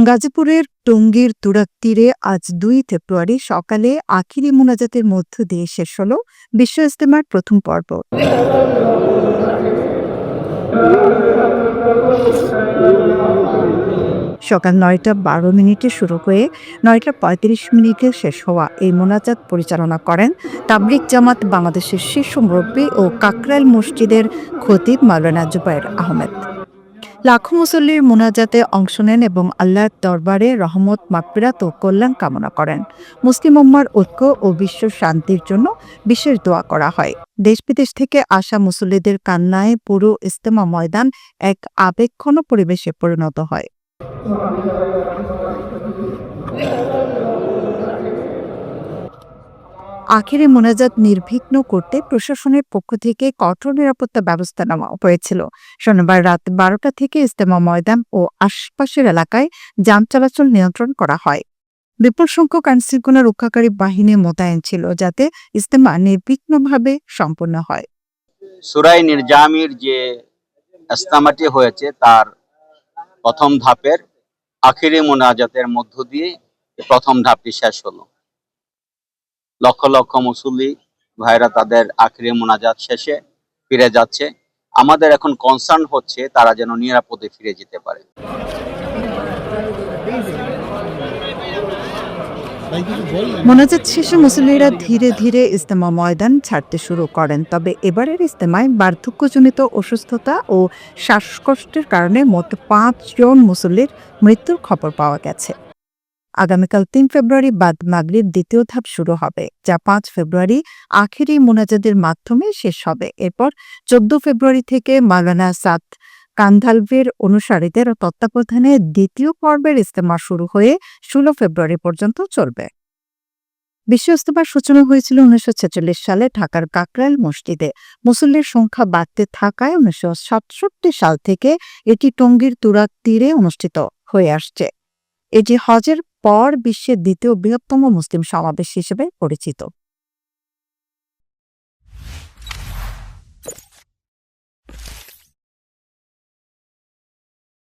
গাজীপুরের টঙ্গীর তুরাগ তীরে আজ ২ ফেব্রুয়ারি সকালে আখিরি মোনাজাতের মধ্য দিয়ে শেষ হল বিশ্ব ইজতেমার প্রথম পর্ব। সকাল ৯টা ১২ মিনিটে শুরু হয়ে ৯টা ৩৫ মিনিটে শেষ হওয়া এই মোনাজাত পরিচালনা করেন তাবলিগ জামাত বাংলাদেশের শীর্ষ মুরব্বী ও কাকরাইল মসজিদের খতিব মাওলানা জুবায়ের আহমেদ। লাখো মুসল্লির মোনাজাতে অংশ নেন এবং আল্লাহর দরবারে রহমত, মাগফিরাত ও কল্যাণ কামনা করেন। মুসলিম উম্মার ঐক্য ও বিশ্ব শান্তির জন্য বিশেষ দোয়া করা হয়। দেশ বিদেশ থেকে আসা মুসল্লিদের কান্নায় পুরো ইজতেমা ময়দান এক আবেগঘন পরিবেশে পরিণত হয়। আখেরি মোনাজাত নির্বিঘ্ন করতে প্রশাসনের পক্ষ থেকে কঠোর নিরাপত্তা ব্যবস্থা নেওয়া হয়েছিল। শনিবার রাত ১২টা থেকে ইজতেমা ময়দান ও আশপাশের এলাকায় যান চলাচল নিয়ন্ত্রণ করা হয়। বিপুল সংখ্যক আইনশৃঙ্খলা রক্ষাকারী বাহিনী মোতায়েন ছিল যাতে ইজতেমা নির্বিঘ্নভাবে সম্পন্ন হয়। সূরা নিরজামির যে ইজতেমাটি হয়েছে তার প্রথম ধাপের আখিরি মোনাজাতের মধ্য দিয়ে প্রথম ধাপটি শেষ হলো। লক্ষ লক্ষ মুসল্লি ভাইরা তাদের আখিরি মোনাজাত শেষে ফিরে যাচ্ছে। আমাদের এখন কনসার্ন হচ্ছে তারা যেন নিরাপদে ফিরে যেতে পারে। মোনাজাত শেষে মুসল্লিরা ধীরে ধীরে ইজতেমা ময়দান ছাড়তে শুরু করেন। তবে এবারের ইজতেমায় বার্ধক্যজনিত অসুস্থতা ও শ্বাসকষ্টের কারণে মোট ৫ জন মুসল্লির মৃত্যুর খবর পাওয়া গেছে। আগামীকাল ৩ ফেব্রুয়ারি বাদ মাগরিব দ্বিতীয় ধাপ শুরু হবে, যা ৫ ফেব্রুয়ারি আখেরি মোনাজাতের মাধ্যমে শেষ হবে। এরপর ১৪ ফেব্রুয়ারি থেকে মাওলানা সাদ কান্ধালভির অনুসারীদের তত্ত্বাবধানে দ্বিতীয় পর্বের ইজতেমা শুরু হয়ে ১৬ ফেব্রুয়ারি পর্যন্ত চলবে। বিশ্ব ইজতেমার সূচনা হয়েছিল ১৯৪৬ সালে ঢাকার কাকরাইল মসজিদে। মুসল্লির সংখ্যা বাড়তে থাকায় ১৯৬৭ সাল থেকে এটি টঙ্গীর তুরাগ তীরে অনুষ্ঠিত হয়ে আসছে। এটি হজের পর বিশ্বের দ্বিতীয় বৃহত্তম মুসলিম সমাবেশ হিসেবে পরিচিত।